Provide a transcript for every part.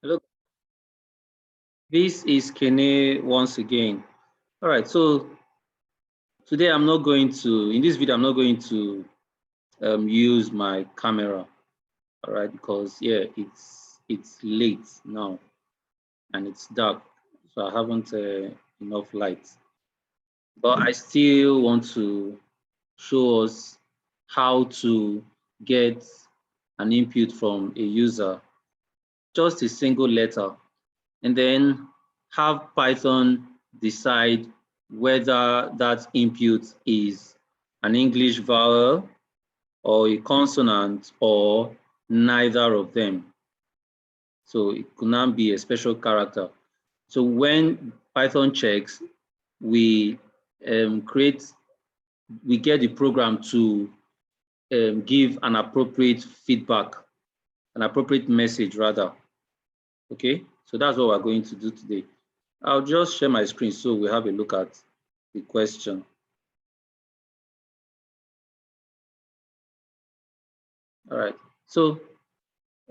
Hello, this is Kene once again. All right, so today in this video, I'm not going to use my camera, all right, because yeah, it's late now and it's dark, so I haven't enough light. But I still want to show us how to get an input from a user, just a single letter, and then have Python decide whether that input is an English vowel or a consonant or neither of them. So it could not be a special character. So when Python checks, we get the program to give an appropriate feedback, an appropriate message rather. Okay, so that's what we're going to do today. I'll just share my screen so we have a look at the question. All right, so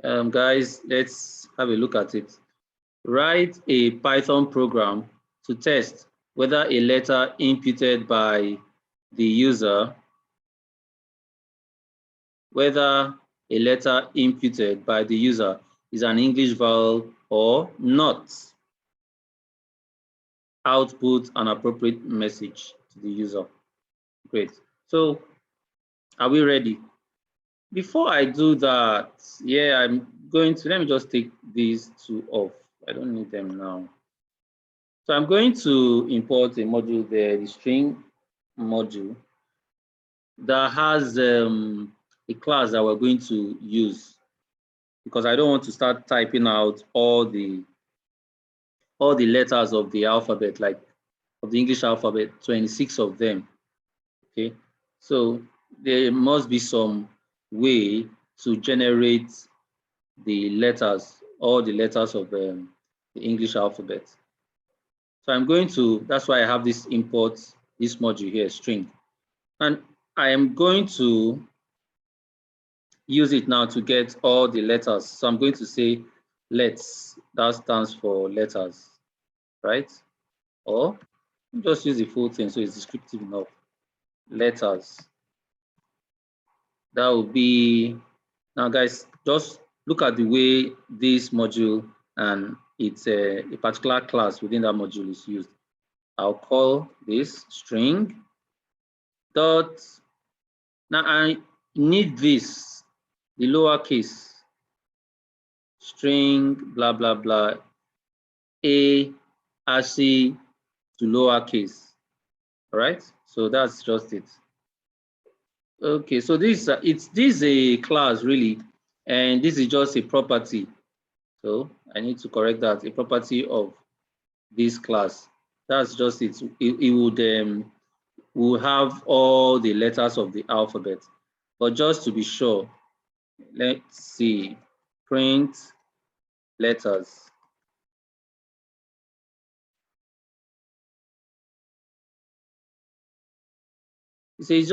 guys, let's have a look at it. Write a Python program to test whether a letter inputted by the user, is an English vowel or not. Output an appropriate message to the user. Great. So are we ready? Before I do that, yeah, let me just take these two off. I don't need them now. So I'm going to import a module there, the string module, that has a class that we're going to use, because I don't want to start typing out all the letters of the alphabet, like of the English alphabet, 26 of them. Okay, so there must be some way to generate the letters, all the letters of the English alphabet. So I'm going to, that's why I have this import, this module here, string. And I am going to use it now to get all the letters. So I'm going to say let's, that stands for letters, right? Or just use the full thing so it's descriptive enough. Letters. That will be, now guys, just look at the way this module and it's a particular class within that module is used. I'll call this string dot. Now I need this, the lowercase string blah blah blah a ASCII to lowercase. All right, so that's just it. Okay, so this is a class really, and this is just a property. So I need to correct that, a property of this class. That's just it. It would will have all the letters of the alphabet. But just to be sure, let's see, print letters. So it's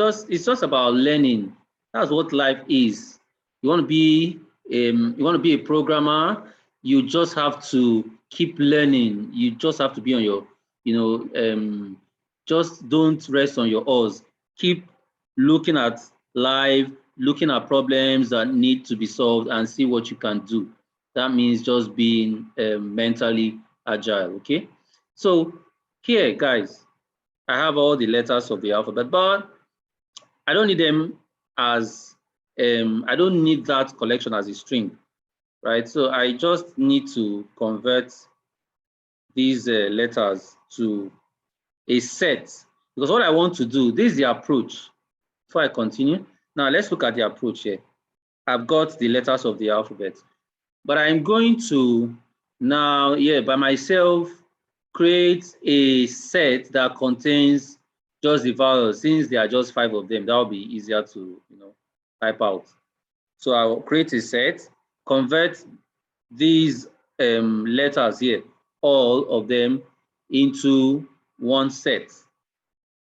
just about learning. That's what life is. You want to be a programmer. You just have to keep learning. You just have to be on your, just don't rest on your oars. Keep looking at life, looking at problems that need to be solved, and see what you can do. That means just being mentally agile. Okay. So here, guys, I have all the letters of the alphabet, but I don't need them as, I don't need that collection as a string, right? So I just need to convert these letters to a set, because what I want to do, this is the approach. Before I continue, now let's look at the approach here. I've got the letters of the alphabet, but I'm going to now, by myself, create a set that contains just the vowels. Since there are just 5 of them, that will be easier to type out. So I'll create a set, convert these letters here, all of them, into one set.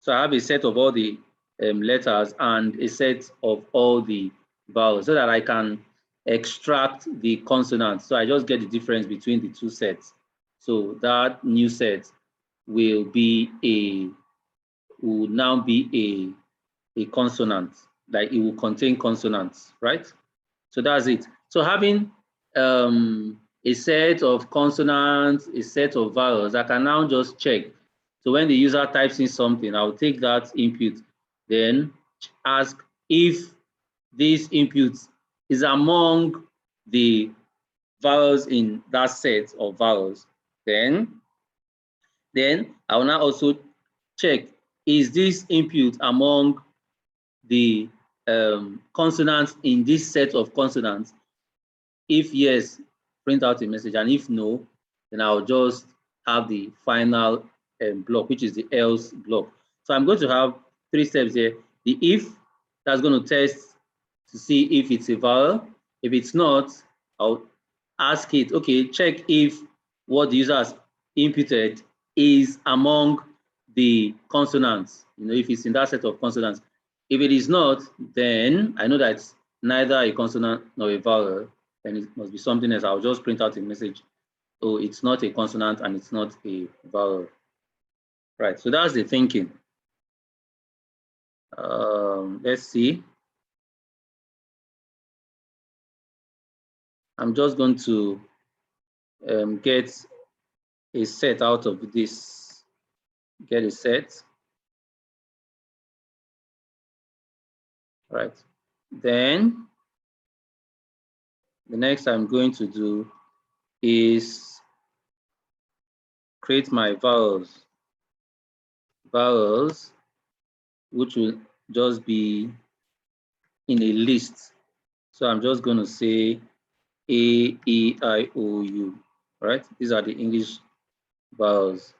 So I have a set of all the letters and a set of all the vowels, so that I can extract the consonants. So I just get the difference between the two sets. So that new set will now be a consonant, like it will contain consonants, right? So that's it. So having a set of consonants, a set of vowels, I can now just check. So when the user types in something, I'll take that input, then ask if this input is among the vowels in that set of vowels. Then I will now also check, is this input among the consonants in this set of consonants? If yes, print out a message, and if no, then I'll just have the final block, which is the else block. So I'm going to have 3 steps here. The if, that's going to test to see if it's a vowel. If it's not, I'll ask it, okay, check if what the user has inputted is among the consonants, if it's in that set of consonants. If it is not, then I know that it's neither a consonant nor a vowel, then it must be something else. I'll just print out a message. Oh, it's not a consonant and it's not a vowel. Right, so that's the thinking. Let's see. I'm just going to get a set out of this. Get a set. Right. Then the next I'm going to do is create my vowels. Vowels, which will just be in a list. So I'm just going to say A, E, I, O, U, right? These are the English vowels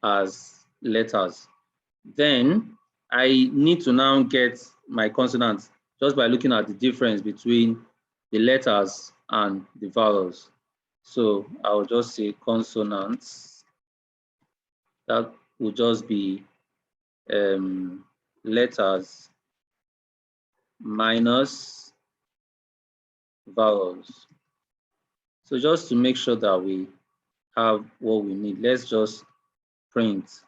as letters. Then I need to now get my consonants just by looking at the difference between the letters and the vowels. So I'll just say consonants. That will just be letters minus vowels. So just to make sure that we have what we need, let's just print.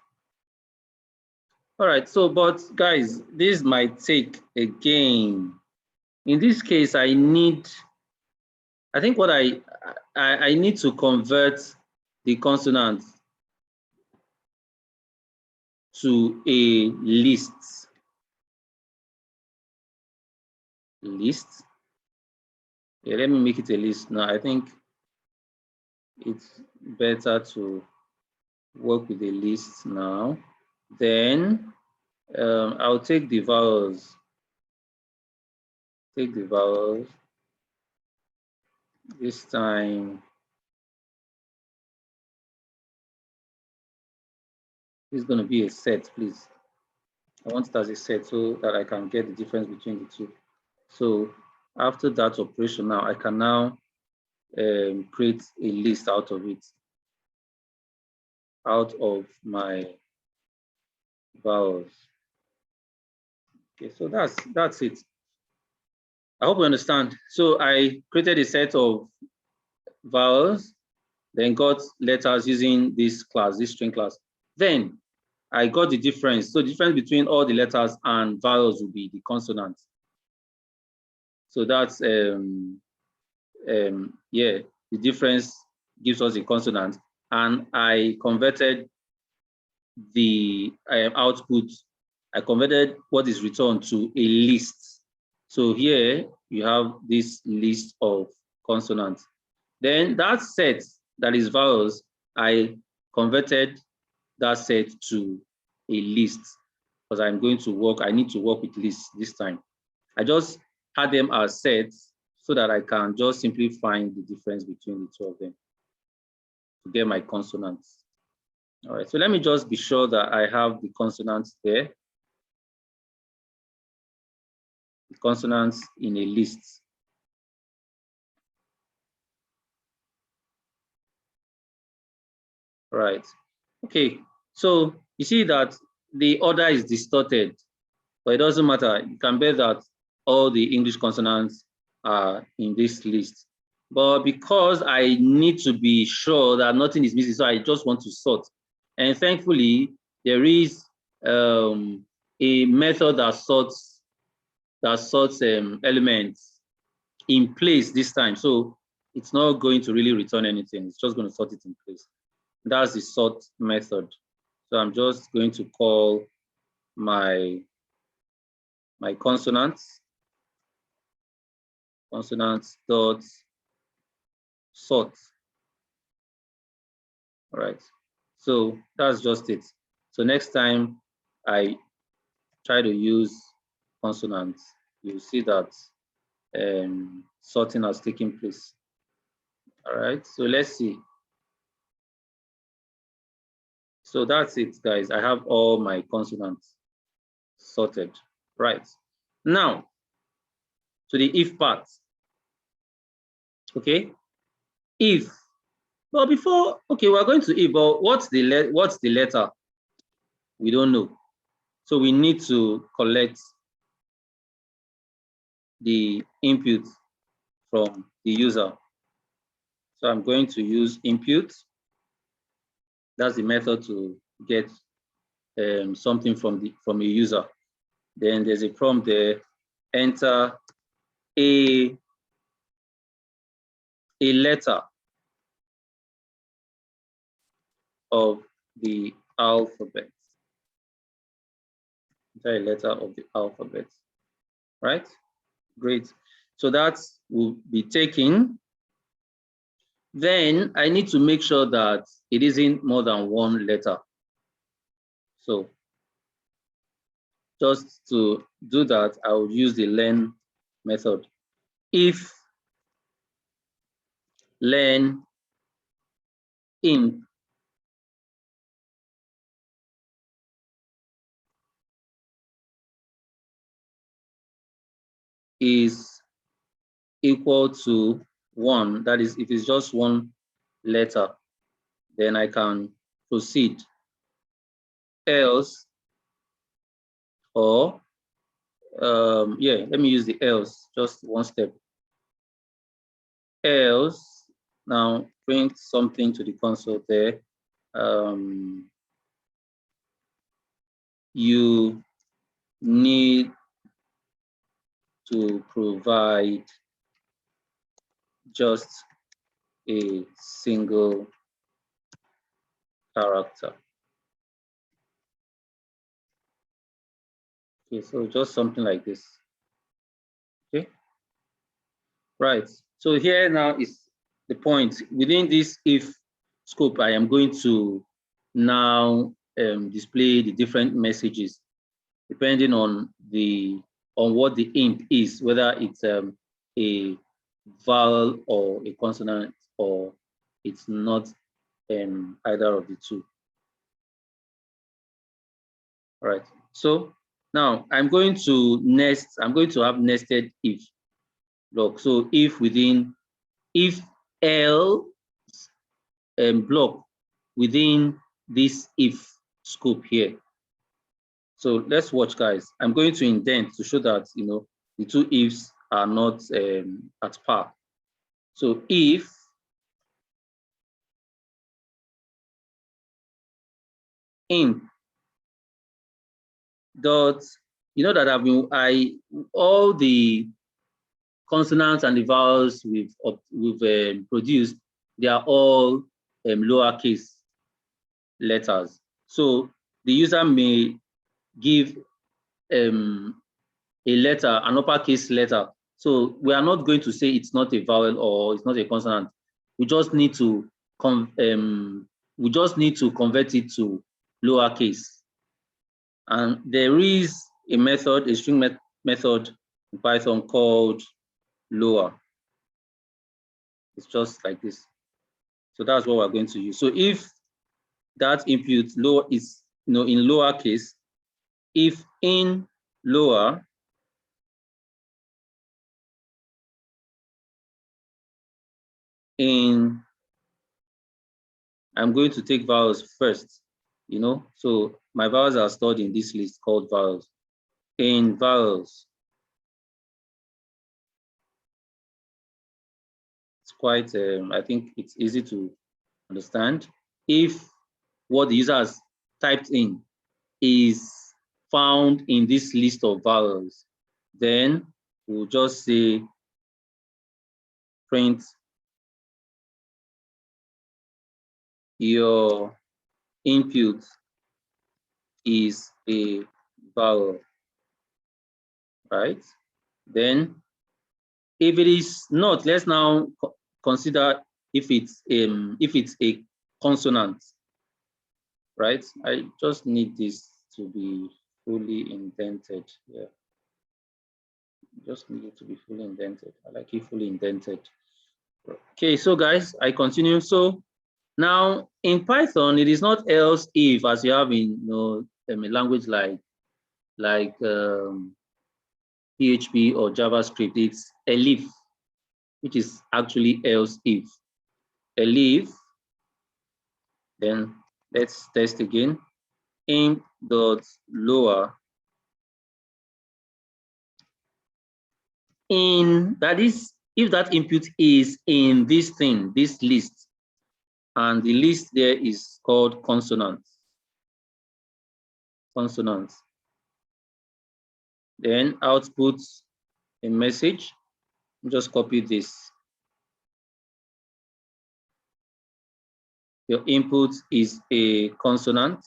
All right, so but guys, this might take again. In this case, I think what I need to convert the consonant to a list. List. Yeah, let me make it a list now. I think it's better to work with a list now. Then I'll take the vowels. Take the vowels. This time, it's going to be a set, please. I want it as a set so that I can get the difference between the two. So after that operation now, I can now create a list out of it, out of my vowels. Okay, so that's it. I hope you understand. So I created a set of vowels, then got letters using this class, this string class. Then I got the difference. So the difference between all the letters and vowels will be the consonants. So that's yeah, the difference gives us a consonant, and I converted the output. I converted what is returned to a list. So here you have this list of consonants. Then that set that is vowels, I converted that set to a list because I need to work with lists this time. I just had them as sets so that I can just simply find the difference between the two of them to get my consonants. All right, so let me just be sure that I have the consonants there. The consonants in a list. Right. Okay, so you see that the order is distorted, but it doesn't matter. You can bet that all the English consonants are in this list. But because I need to be sure that nothing is missing, so I just want to sort. And thankfully, there is a method that sorts elements in place this time. So it's not going to really return anything. It's just going to sort it in place. That's the sort method. So I'm just going to call my consonants dot sort. All right. So that's just it. So next time I try to use consonants, you'll see that sorting has taken place. All right. So let's see. So that's it, guys. I have all my consonants sorted. Right. Now, to the if part. Okay. If. But before, okay, we're going to if, but what's the letter? We don't know. So we need to collect the input from the user. So I'm going to use input. That's the method to get something from a user. Then there's a prompt there. Enter a letter of the alphabet. Enter a letter of the alphabet. Right? Great. So that will be taken. Then I need to make sure that it isn't more than one letter. So just to do that, I will use the len method. If len int is equal to 1, that is, if it's just one letter, then I can proceed. Else, or yeah, let me use the else, just one step. Else, now print something to the console there. You need to provide just a single character. Okay, so just something like this. Okay, right. So here now is the point. Within this if scope, I am going to now display the different messages depending on what the int is, whether it's a vowel or a consonant, or it's not either of the two. All right. So now I'm going to have nested if block. So if within, if L block within this if scope here. So let's watch, guys. I'm going to indent to show that the two ifs are not at par. So if int dot, that all the consonants and the vowels we've produced, they are all lowercase letters. So the user may give a letter, an uppercase letter. So we are not going to say it's not a vowel or it's not a consonant. We just need to convert it to lowercase. And there is a method, a string method in Python called lower. It's just like this. So that's what we're going to use. So if that input lower is in lowercase, if in lower in, I'm going to take vowels first, so my vowels are stored in this list called vowels. In vowels, quite, I think it's easy to understand. If what the user has typed in is found in this list of vowels, then we'll just say print your input is a vowel, right? Then if it is not, let's now consider if it's a consonant, right? I just need this to be fully indented. Yeah, just need it to be fully indented. I like it fully indented. Okay, so guys, I continue. So now in Python, it is not else if, as you have in a language like PHP or JavaScript. It's elif, which is actually else if. Elif, then let's test again. Imp dot lower in, that is, if that input is in this thing, this list, and the list there is called consonants. Consonants. Then output a message. Just copy this. Your input is a consonant.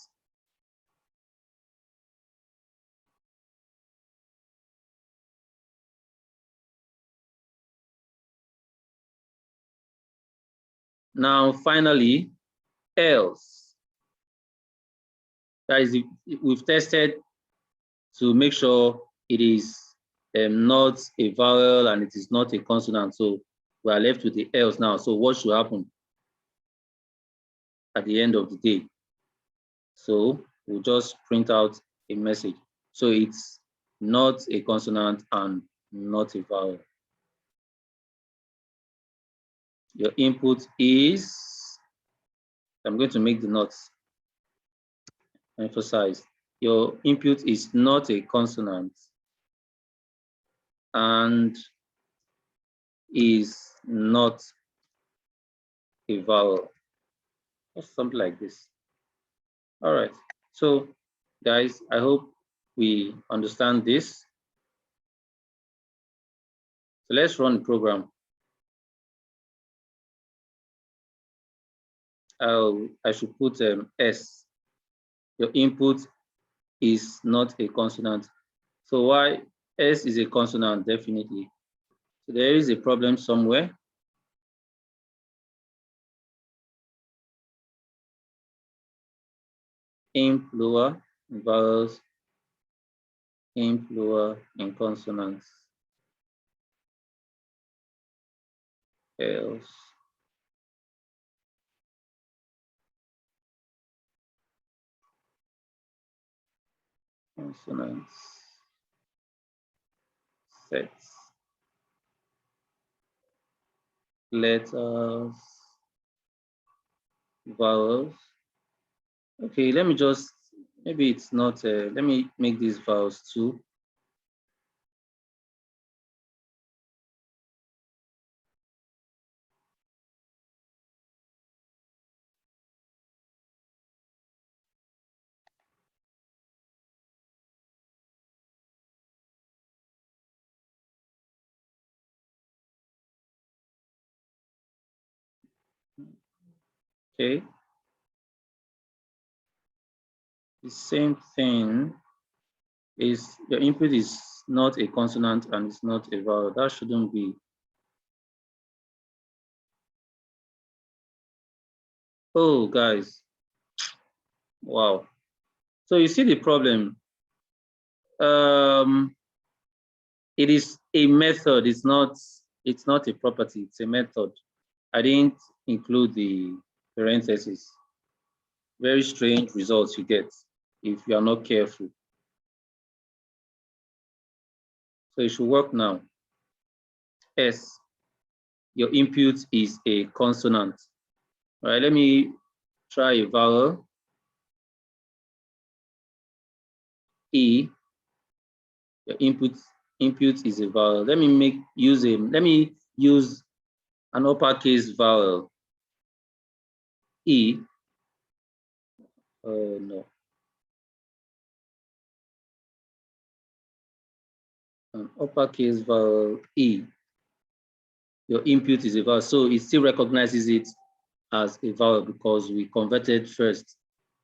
Now, finally, else. That is, we've tested to make sure it is not a vowel and it is not a consonant. So we are left with the else now. So what should happen at the end of the day? So we'll just print out a message. So it's not a consonant and not a vowel. Your input is, I'm going to make the notes emphasize. Your input is not a consonant and is not a vowel. Or something like this. All right. So, guys, I hope we understand this. So let's run the program. I should put S. Your input is not a consonant. So why S is a consonant? Definitely. So there is a problem somewhere. Imp lower in vowels, imp lower in consonants. Else. Consonants. Sets. Letters. Vowels. Okay, let me just, maybe it's not, let me make these vowels too. Okay. The same thing is your input is not a consonant and it's not a vowel. That shouldn't be. Oh, guys. Wow. So you see the problem. It is a method. It's not a property. It's a method. I didn't include the parentheses. Very strange results you get if you are not careful. So it should work now. S, your input is a consonant. All right, let me try a vowel. E, your input is a vowel. Let me use an uppercase vowel, E. No. An uppercase vowel, E. Your input is a vowel, so it still recognizes it as a vowel because we converted first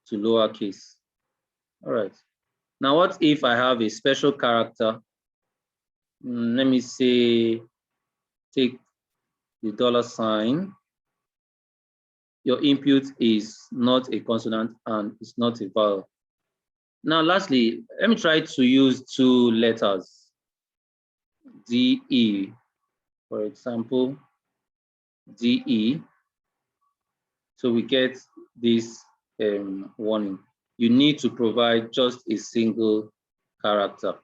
to lowercase. All right. Now, what if I have a special character? Let me say, take the $sign. Your input is not a consonant and it's not a vowel. Now, lastly, let me try to use two letters, DE, for example, DE. So we get this warning. You need to provide just a single character.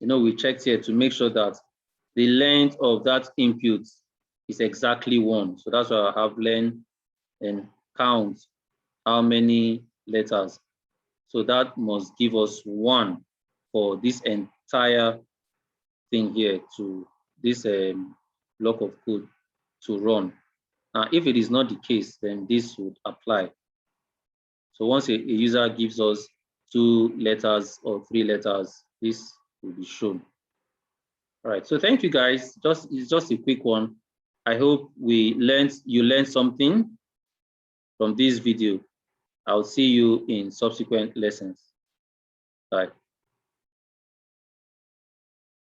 You know, we checked here to make sure that the length of that input is exactly 1. So that's why I have learned and count how many letters. So that must give us 1 for this entire thing here, to this block of code to run. Now, if it is not the case, then this would apply. So once a user gives us 2 letters or 3 letters, this will be shown. All right, so thank you guys. It's just a quick one. I hope you learned something from this video. I'll see you in subsequent lessons. Bye.